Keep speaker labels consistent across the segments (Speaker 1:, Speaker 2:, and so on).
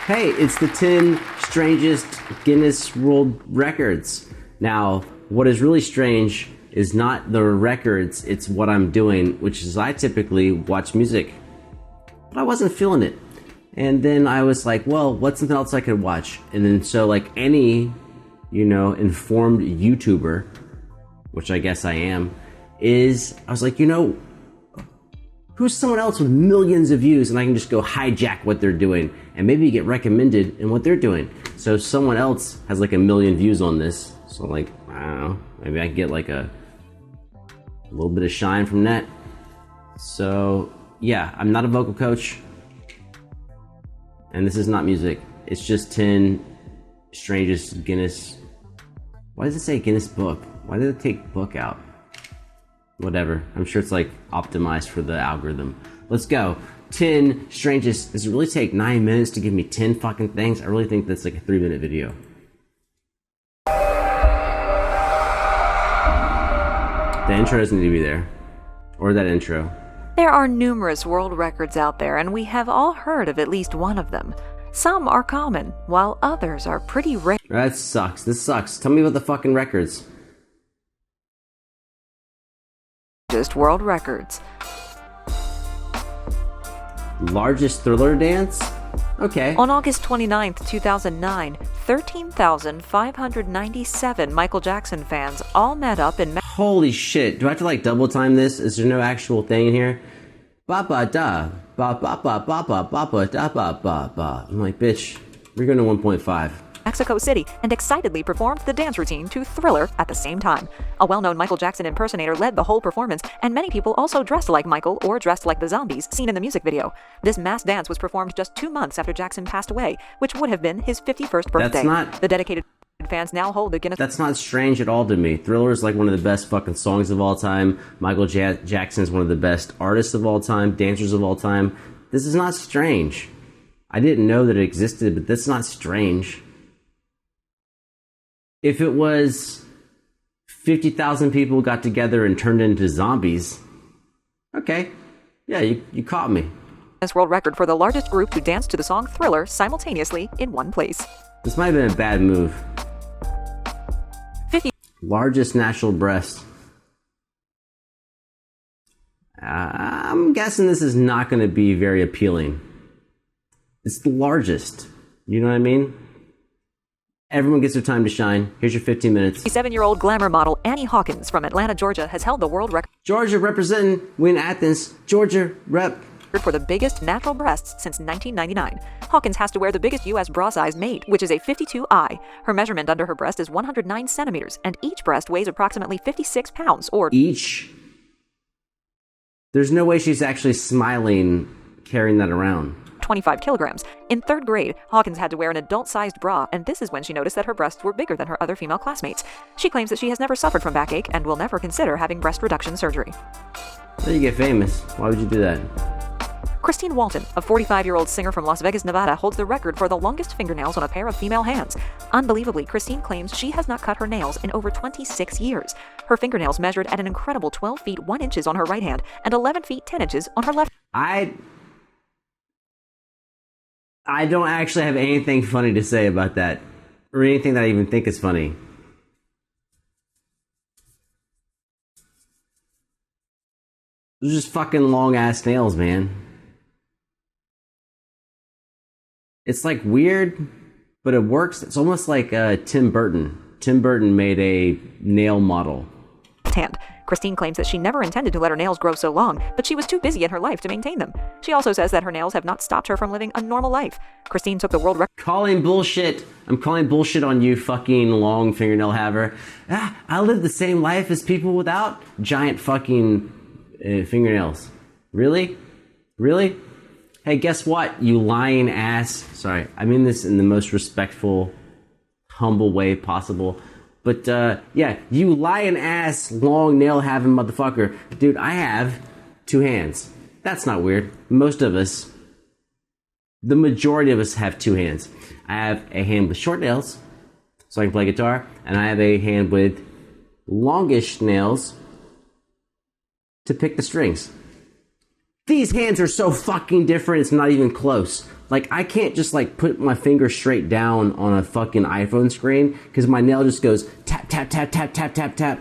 Speaker 1: Hey, it's the 10 strangest Guinness World Records. Now, what is really strange is not the records, it's what I'm doing, which is I typically watch music. But I wasn't feeling it. And then I was like, well, what's something else I could watch? And then so like any, informed YouTuber, which I guess I am, I was like, who's someone else with millions of views and I can just go hijack what they're doing and maybe get recommended in what they're doing. So someone else has like 1 million views on this. So like, I don't know, maybe I can get like a little bit of shine from that. So yeah, I'm not a vocal coach. And this is not music. It's just 10 strangest Guinness. Why does it say Guinness book? Why did it take book out? Whatever. I'm sure it's like optimized for the algorithm. Let's go. 10 strangest. Does it really take 9 minutes to give me 10 fucking things? I really think that's like a 3-minute video. The intro doesn't need to be there. Or that intro.
Speaker 2: There are numerous world records out there, and we have all heard of at least one of them. Some are common, while others are pretty rare.
Speaker 1: That sucks. This sucks. Tell me about the fucking records.
Speaker 2: Just world records.
Speaker 1: Largest Thriller dance? Okay.
Speaker 2: On August 29th, 2009, 13,597 Michael Jackson fans all met up in...
Speaker 1: Holy shit. Do I have to like double time this? Is there no actual thing in here? Ba ba da. Ba ba ba ba ba ba ba da ba ba ba. I'm like, bitch, we're going to 1.5.
Speaker 2: Mexico City and excitedly performed the dance routine to Thriller at the same time. A well-known Michael Jackson impersonator led the whole performance, and many people also dressed like Michael or dressed like the zombies seen in the music video. This mass dance was performed just 2 months after Jackson passed away, which would have been his 51st birthday.
Speaker 1: That's not...
Speaker 2: The dedicated fans now hold the Guinness...
Speaker 1: That's not strange at all to me. Thriller is like one of the best fucking songs of all time. Michael Jackson is one of the best artists of all time, dancers of all time. This is not strange. I didn't know that it existed, but that's not strange. If it was 50,000 people got together and turned into zombies, okay, yeah, you caught me.
Speaker 2: Guinness World Record for the largest group to dance to the song Thriller simultaneously in one place.
Speaker 1: This might have been a bad move.
Speaker 2: 50.
Speaker 1: Largest natural breast. I'm guessing this is not going to be very appealing. It's the largest. You know what I mean? Everyone gets their time to shine. Here's your 15 minutes.
Speaker 2: 57-year-old glamour model Annie Hawkins from Atlanta, Georgia has held the world record.
Speaker 1: Georgia representing. We in Athens. Georgia rep.
Speaker 2: For the biggest natural breasts since 1999. Hawkins has to wear the biggest U.S. bra size made, which is a 52I. Her measurement under her breast is 109 centimeters, and each breast weighs approximately 56 pounds, or...
Speaker 1: Each? There's no way she's actually smiling carrying that around.
Speaker 2: 25 kilograms. In 3rd grade, Hawkins had to wear an adult-sized bra, and this is when she noticed that her breasts were bigger than her other female classmates. She claims that she has never suffered from backache and will never consider having breast reduction surgery.
Speaker 1: Then you get famous. Why would you do that?
Speaker 2: Christine Walton, a 45-year-old singer from Las Vegas, Nevada, holds the record for the longest fingernails on a pair of female hands. Unbelievably, Christine claims she has not cut her nails in over 26 years. Her fingernails measured at an incredible 12 feet 1 inches on her right hand and 11 feet 10 inches on her left.
Speaker 1: I don't actually have anything funny to say about that, or anything that I even think is funny. Those are just fucking long-ass nails, man. It's like weird, but it works. It's almost like Tim Burton. Tim Burton made a nail model.
Speaker 2: Hand. Christine claims that she never intended to let her nails grow so long, but she was too busy in her life to maintain them. She also says that her nails have not stopped her from living a normal life. Christine took the world record.
Speaker 1: Calling bullshit. I'm calling bullshit on you, fucking long fingernail haver. I live the same life as people without giant fucking fingernails. Really? Really? Hey, guess what, you lying ass. Sorry, I mean this in the most respectful, humble way possible. But, yeah, you lying ass, long nail having motherfucker. Dude, I have 2 hands. That's not weird. Most of us, the majority of us have 2 hands. I have a hand with short nails, so I can play guitar, and I have a hand with longish nails to pick the strings. These hands are so fucking different, it's not even close. Like, I can't just, like, put my finger straight down on a fucking iPhone screen, because my nail just goes tap, tap, tap, tap, tap, tap, tap.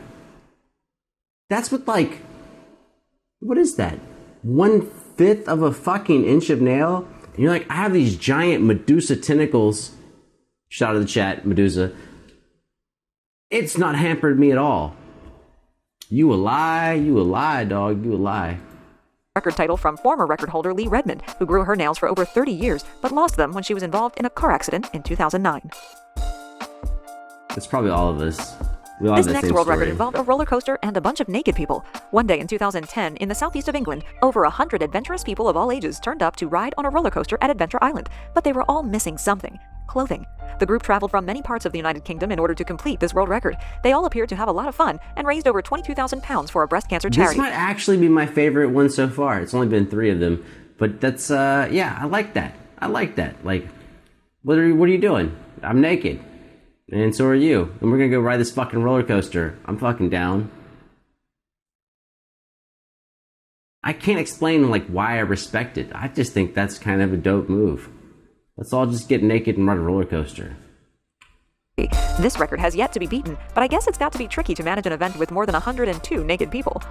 Speaker 1: That's what, like, what is that? 1/5 of a fucking inch of nail? And you're like, I have these giant Medusa tentacles. Shout out to the chat, Medusa. It's not hampered me at all. You a lie, dog, you a lie.
Speaker 2: Record title from former record holder Lee Redmond, who grew her nails for over 30 years, but lost them when she was involved in a car accident in 2009.
Speaker 1: It's probably all of us. We all have
Speaker 2: This
Speaker 1: that
Speaker 2: next
Speaker 1: same
Speaker 2: world
Speaker 1: story.
Speaker 2: record involved a roller coaster and a bunch of naked people. One day in 2010, in the southeast of England, over 100 adventurous people of all ages turned up to ride on a roller coaster at Adventure Island, but they were all missing something: clothing. The group traveled from many parts of the United Kingdom in order to complete this world record. They all appeared to have a lot of fun and raised over £22,000 for a breast cancer charity.
Speaker 1: This might actually be my favorite one so far. It's only been 3 of them, but that's yeah, I like that. Like, what are you doing? I'm naked, and so are you, and we're gonna go ride this fucking roller coaster. I'm fucking down. I can't explain like why I respect it. I just think that's kind of a dope move. Let's all just get naked and ride a roller coaster.
Speaker 2: This record has yet to be beaten, but I guess it's got to be tricky to manage an event with more than 102 naked people.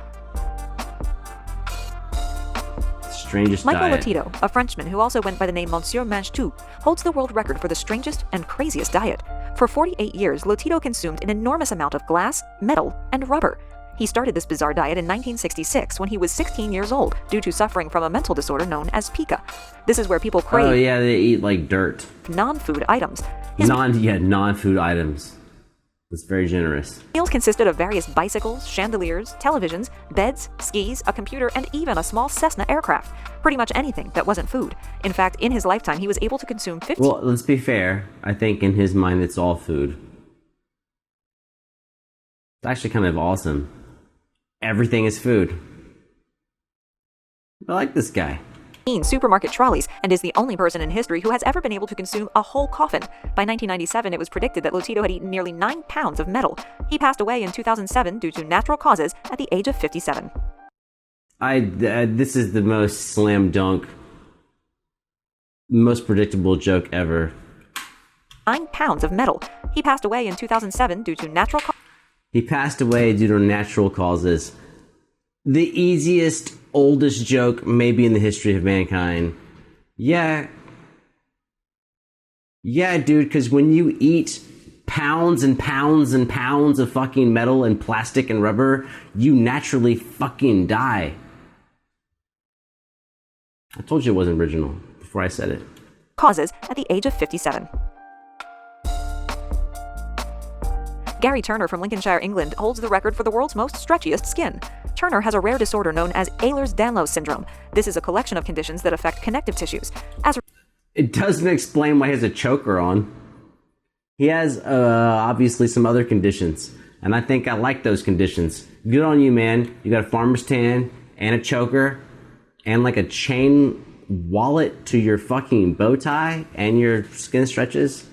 Speaker 1: Strangest
Speaker 2: Michael
Speaker 1: diet.
Speaker 2: Lotito, a Frenchman who also went by the name Monsieur Mange Tout, holds the world record for the strangest and craziest diet. For 48 years, Lotito consumed an enormous amount of glass, metal, and rubber. He started this bizarre diet in 1966 when he was 16 years old due to suffering from a mental disorder known as pica. This is where people crave
Speaker 1: Oh yeah, they eat like dirt.
Speaker 2: non-food items.
Speaker 1: Non-food items. That's very generous.
Speaker 2: Meals consisted of various bicycles, chandeliers, televisions, beds, skis, a computer, and even a small Cessna aircraft. Pretty much anything that wasn't food. In fact, in his lifetime, he was able to consume 50...
Speaker 1: Well, let's be fair. I think in his mind, it's all food. It's actually kind of awesome. Everything is food. I like this guy.
Speaker 2: supermarket trolleys and is the only person in history who has ever been able to consume a whole coffin. By 1997, it was predicted that Lotito had eaten nearly 9 pounds of metal. He passed away in 2007 due to natural causes at the age of 57.
Speaker 1: This is the most slam dunk, most predictable joke ever.
Speaker 2: 9 pounds of metal. He passed away in 2007 due to natural causes.
Speaker 1: He passed away due to natural causes. The easiest, oldest joke maybe in the history of mankind. Yeah, dude, because when you eat pounds and pounds and pounds of fucking metal and plastic and rubber, you naturally fucking die. I told you it wasn't original before I said it.
Speaker 2: Causes at the age of 57. Gary Turner from Lincolnshire, England, holds the record for the world's most stretchiest skin. Turner has a rare disorder known as Ehlers-Danlos syndrome. This is a collection of conditions that affect connective tissues.
Speaker 1: It doesn't explain why he has a choker on. He has, obviously, some other conditions. And I think I like those conditions. Good on you, man. You got a farmer's tan and a choker and like a chain wallet to your fucking bow tie and your skin stretches.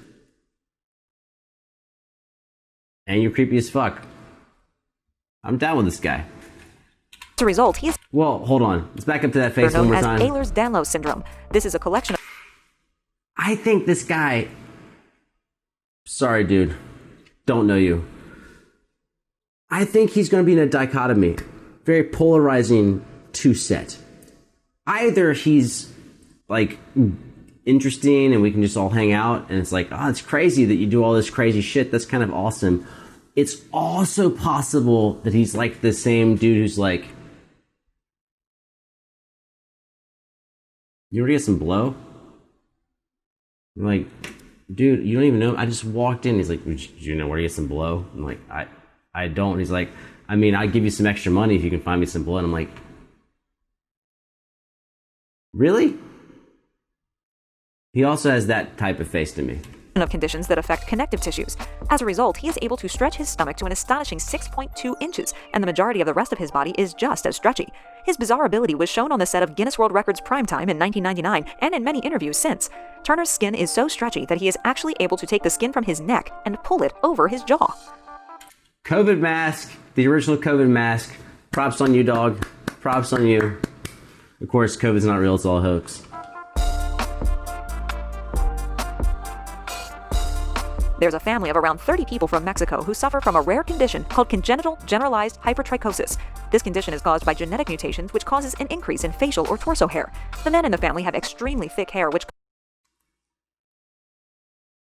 Speaker 1: And you're creepy as fuck. I'm down with this guy.
Speaker 2: As a result, he is
Speaker 1: Well, hold on. Let's back up to that face one
Speaker 2: known
Speaker 1: more
Speaker 2: as
Speaker 1: time.
Speaker 2: Ehlers-Danlos syndrome. This is a collection of...
Speaker 1: I think this guy... Sorry, dude. Don't know you. I think he's going to be in a dichotomy. Very polarizing two-set. Either he's, like, interesting and we can just all hang out and it's like, oh, it's crazy that you do all this crazy shit. That's kind of awesome. It's also possible that he's like the same dude who's like, you ready to get some blow? I'm like, dude, you don't even know. I just walked in. He's like, do you know where to get some blow? I'm like, I don't. He's like, I mean, I'd give you some extra money if you can find me some blow. And I'm like, really? He also has that type of face to me.
Speaker 2: Of conditions that affect connective tissues. As a result, he is able to stretch his stomach to an astonishing 6.2 inches, and the majority of the rest of his body is just as stretchy. His bizarre ability was shown on the set of Guinness World Records Primetime in 1999 and in many interviews since. Turner's skin is so stretchy that he is actually able to take the skin from his neck and pull it over his jaw.
Speaker 1: COVID mask, the original COVID mask. Props on you, dog. Props on you. Of course, COVID's not real, it's all a hoax.
Speaker 2: There's a family of around 30 people from Mexico who suffer from a rare condition called congenital generalized hypertrichosis. This condition is caused by genetic mutations which causes an increase in facial or torso hair. The men in the family have extremely thick hair which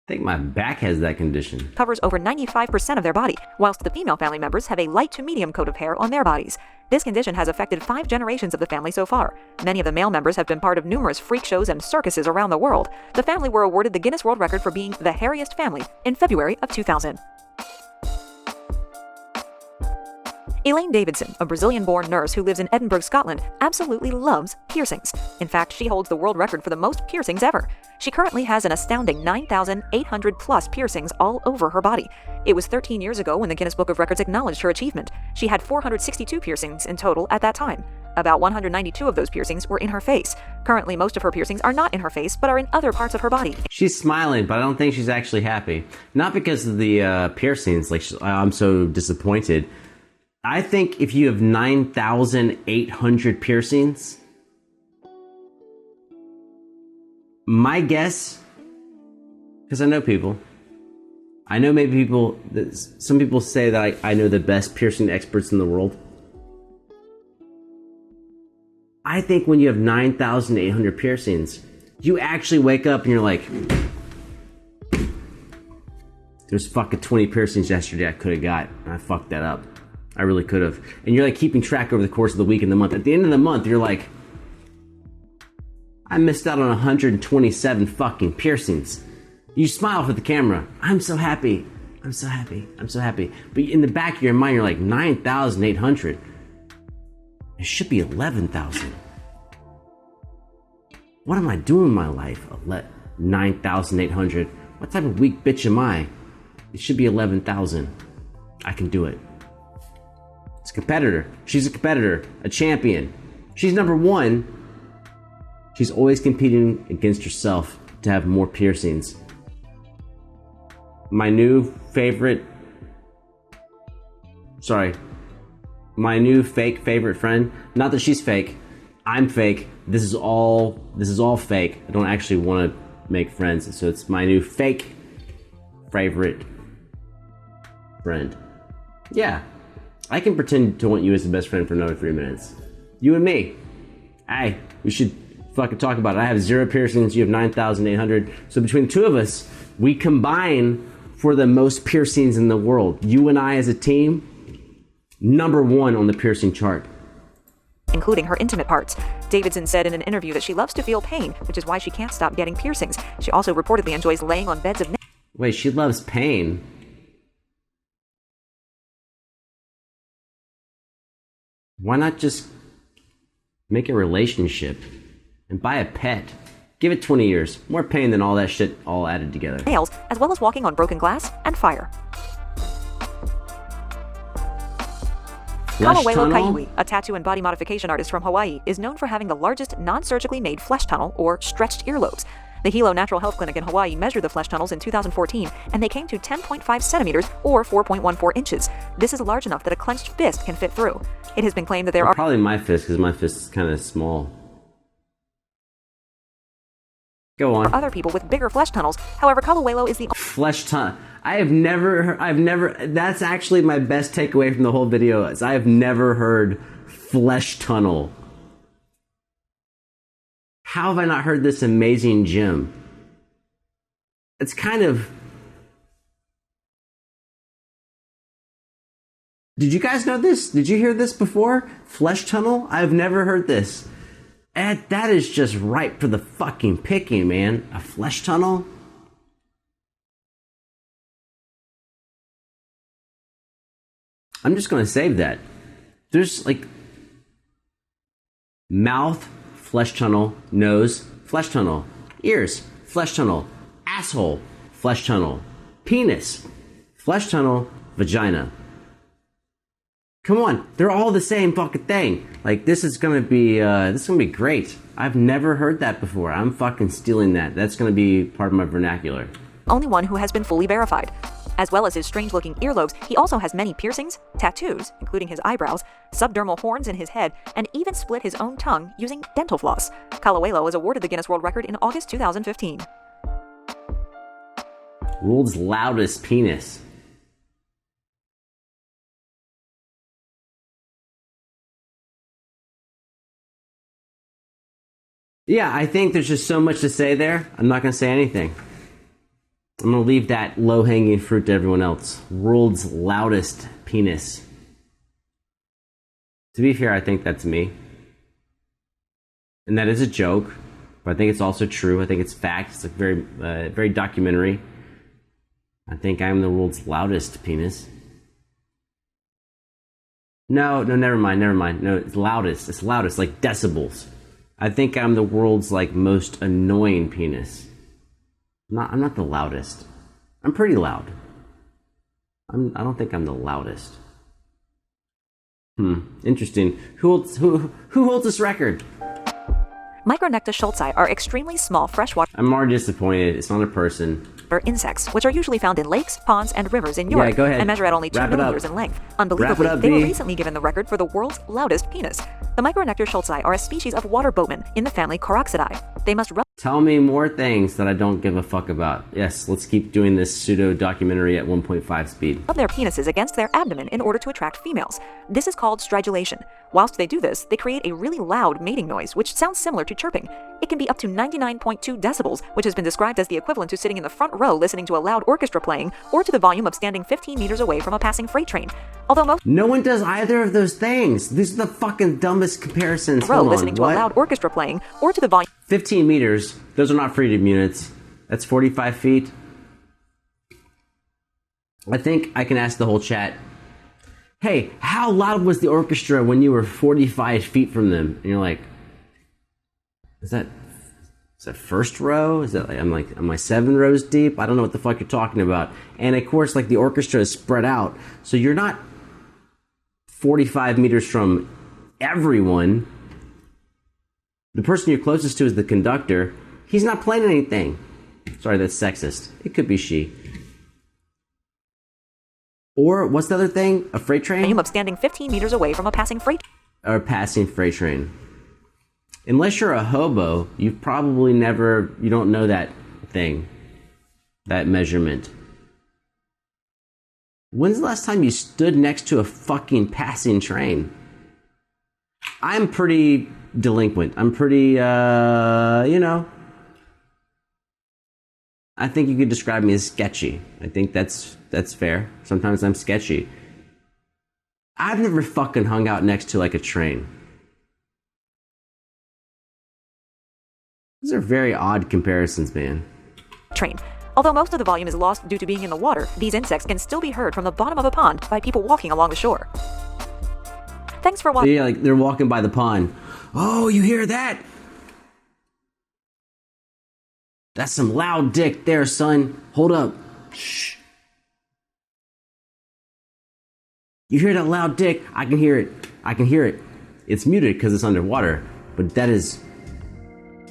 Speaker 1: I think my back has that condition.
Speaker 2: covers over 95% of their body, whilst the female family members have a light to medium coat of hair on their bodies. This condition has affected 5 generations of the family so far. Many of the male members have been part of numerous freak shows and circuses around the world. The family were awarded the Guinness World Record for being the hairiest family in February of 2000. Elaine Davidson, a Brazilian-born nurse who lives in Edinburgh, Scotland, absolutely loves piercings. In fact, she holds the world record for the most piercings ever. She currently has an astounding 9,800 plus piercings all over her body. It was 13 years ago when the Guinness Book of Records acknowledged her achievement. She had 462 piercings in total at that time. About 192 of those piercings were in her face. Currently, most of her piercings are not in her face, but are in other parts of her body.
Speaker 1: She's smiling, but I don't think she's actually happy. Not because of the piercings, like I'm so disappointed. I think if you have 9,800 piercings, my guess, because I know people, I know maybe people, some people say that I know the best piercing experts in the world. I think when you have 9,800 piercings, you actually wake up and you're like, there's fucking 20 piercings yesterday I could have got, and I fucked that up. I really could have. And you're like keeping track over the course of the week and the month. At the end of the month, you're like, I missed out on 127 fucking piercings. You smile for the camera. I'm so happy. I'm so happy. I'm so happy. But in the back of your mind, you're like, 9,800. It should be 11,000. What am I doing in my life? 9,800. What type of weak bitch am I? It should be 11,000. I can do it. It's a competitor. She's a competitor, a champion. She's number one. She's always competing against herself to have more piercings. My new fake favorite friend. Not that she's fake. I'm fake. This is all fake. I don't actually want to make friends, so it's my new fake favorite friend. Yeah. I can pretend to want you as the best friend for another 3 minutes. You and me. Hey, we should fucking talk about it. I have 0 piercings, you have 9,800. So between the two of us, we combine for the most piercings in the world. You and I as a team, number 1 on the piercing chart.
Speaker 2: Including her intimate parts. Davidson said in an interview that she loves to feel pain, which is why she can't stop getting piercings. She also reportedly enjoys laying on beds of...
Speaker 1: Wait, she loves pain? Why not just make a relationship and buy a pet? Give it 20 years. More pain than all that shit all added together.
Speaker 2: Nails, as well as walking on broken glass and fire. Kalawelo Kaiui, a tattoo and body modification artist from Hawaii, is known for having the largest non-surgically made flesh tunnel, or stretched earlobes. The Hilo Natural Health Clinic in Hawaii measured the flesh tunnels in 2014, and they came to 10.5 centimeters, or 4.14 inches. This is large enough that a clenched fist can fit through. It has been claimed that there are...
Speaker 1: Probably my fist, because my fist is kind of small. Go on.
Speaker 2: Other people with bigger flesh tunnels. However, Kalawelo is the...
Speaker 1: Flesh tunnel. I've never... That's actually my best takeaway from the whole video, is I have never heard flesh tunnel. How have I not heard this amazing gem? It's kind of... Did you guys know this? Did you hear this before? Flesh tunnel? I've never heard this. And that is just ripe for the fucking picking, man. A flesh tunnel? I'm just gonna save that. There's like... Mouth, flesh tunnel, nose, flesh tunnel, ears, flesh tunnel, asshole, flesh tunnel, penis, flesh tunnel, vagina. Come on, they're all the same fucking thing. Like, this is gonna be great. I've never heard that before. I'm fucking stealing that. That's gonna be part of my vernacular.
Speaker 2: Only one who has been fully verified. As well as his strange-looking earlobes, he also has many piercings, tattoos, including his eyebrows, subdermal horns in his head, and even split his own tongue using dental floss. Kaluelo was awarded the Guinness World Record in August 2015.
Speaker 1: World's loudest penis. Yeah, I think there's just so much to say there. I'm not going to say anything. I'm going to leave that low-hanging fruit to everyone else. World's loudest penis. To be fair, I think that's me. And that is a joke, but I think it's also true. I think it's fact. It's like very documentary. I think I'm the world's loudest penis. No, never mind. No, it's loudest. It's loudest, like decibels. I think I'm the world's like most annoying penis. I'm not the loudest. I'm pretty loud. I don't think I'm the loudest. Interesting. Who holds this record?
Speaker 2: Micronecta schultzi are extremely small freshwater
Speaker 1: I'm already disappointed. It's not a person.
Speaker 2: insects, which are usually found in lakes, ponds, and rivers in Europe,
Speaker 1: go ahead.
Speaker 2: and measure at only 2
Speaker 1: Wrap it up.
Speaker 2: millimeters in length. Unbelievably,
Speaker 1: Wrap it up,
Speaker 2: they were
Speaker 1: B.
Speaker 2: recently given the record for the world's loudest penis. The Micronecta schultzi are a species of water boatmen in the family Coroxidae. They must rub
Speaker 1: Tell me more things that I don't give a fuck about. Yes, let's keep doing this pseudo-documentary at 1.5 speed.
Speaker 2: their penises against their abdomen in order to attract females. This is called stridulation. Whilst they do this, they create a really loud mating noise, which sounds similar to chirping. It can be up to 99.2 decibels, which has been described as the equivalent to sitting in the front row listening to a loud orchestra playing, or to the volume of standing 15 meters away from a passing freight train. Although most
Speaker 1: No one does either of those things. These are the fucking dumbest comparisons.
Speaker 2: row
Speaker 1: Hold on,
Speaker 2: listening to
Speaker 1: what?
Speaker 2: a loud orchestra playing, or to the volume
Speaker 1: 15 meters. Those are not freedom units. That's 45 feet. I think I can ask the whole chat, hey, how loud was the orchestra when you were 45 feet from them? And you're like, is that first row? Is that am I 7 rows deep? I don't know what the fuck you're talking about. And of course, like the orchestra is spread out. So you're not 45 meters from everyone. The person you're closest to is the conductor. He's not playing anything. Sorry, that's sexist. It could be she. Or, what's the other thing? A freight train?
Speaker 2: of standing 15 meters away from a passing freight
Speaker 1: Or a passing freight train. Unless you're a hobo, you don't know that thing. That measurement. When's the last time you stood next to a fucking passing train? I'm pretty delinquent. I'm pretty, I think you could describe me as sketchy. I think that's fair. Sometimes I'm sketchy. I've never fucking hung out next to like a train. These are very odd comparisons, man.
Speaker 2: train. Although most of the volume is lost due to being in the water, these insects can still be heard from the bottom of a pond by people walking along the shore. Thanks for watching.
Speaker 1: Yeah, like they're walking by the pond. Oh, you hear that? That's some loud dick there, son. Hold up. Shh. You hear that loud dick? I can hear it. I can hear it. It's muted because it's underwater, but that is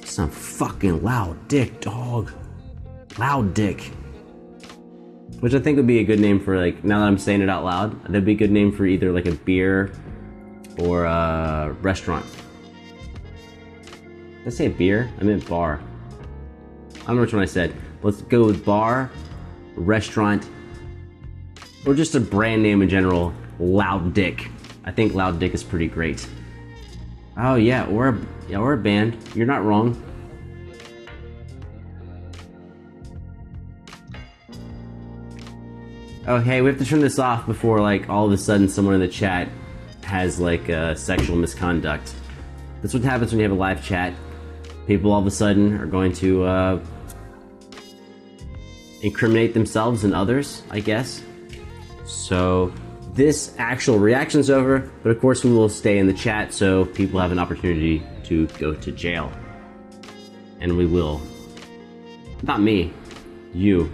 Speaker 1: some fucking loud dick, dog. Loud dick. Which I think would be a good name for, like, now that I'm saying it out loud, that'd be a good name for either like a beer or a restaurant. Did I say beer? I meant bar. I don't know which one I said. Let's go with bar, restaurant, or just a brand name in general. Loud Dick. I think Loud Dick is pretty great. Oh yeah, or a band. You're not wrong. Oh hey, we have to turn this off before like all of a sudden someone in the chat has like sexual misconduct. That's what happens when you have a live chat. People all of a sudden are going to incriminate themselves and others, I guess. So this actual reaction's over, but of course we will stay in the chat so people have an opportunity to go to jail. And we will. Not me. You.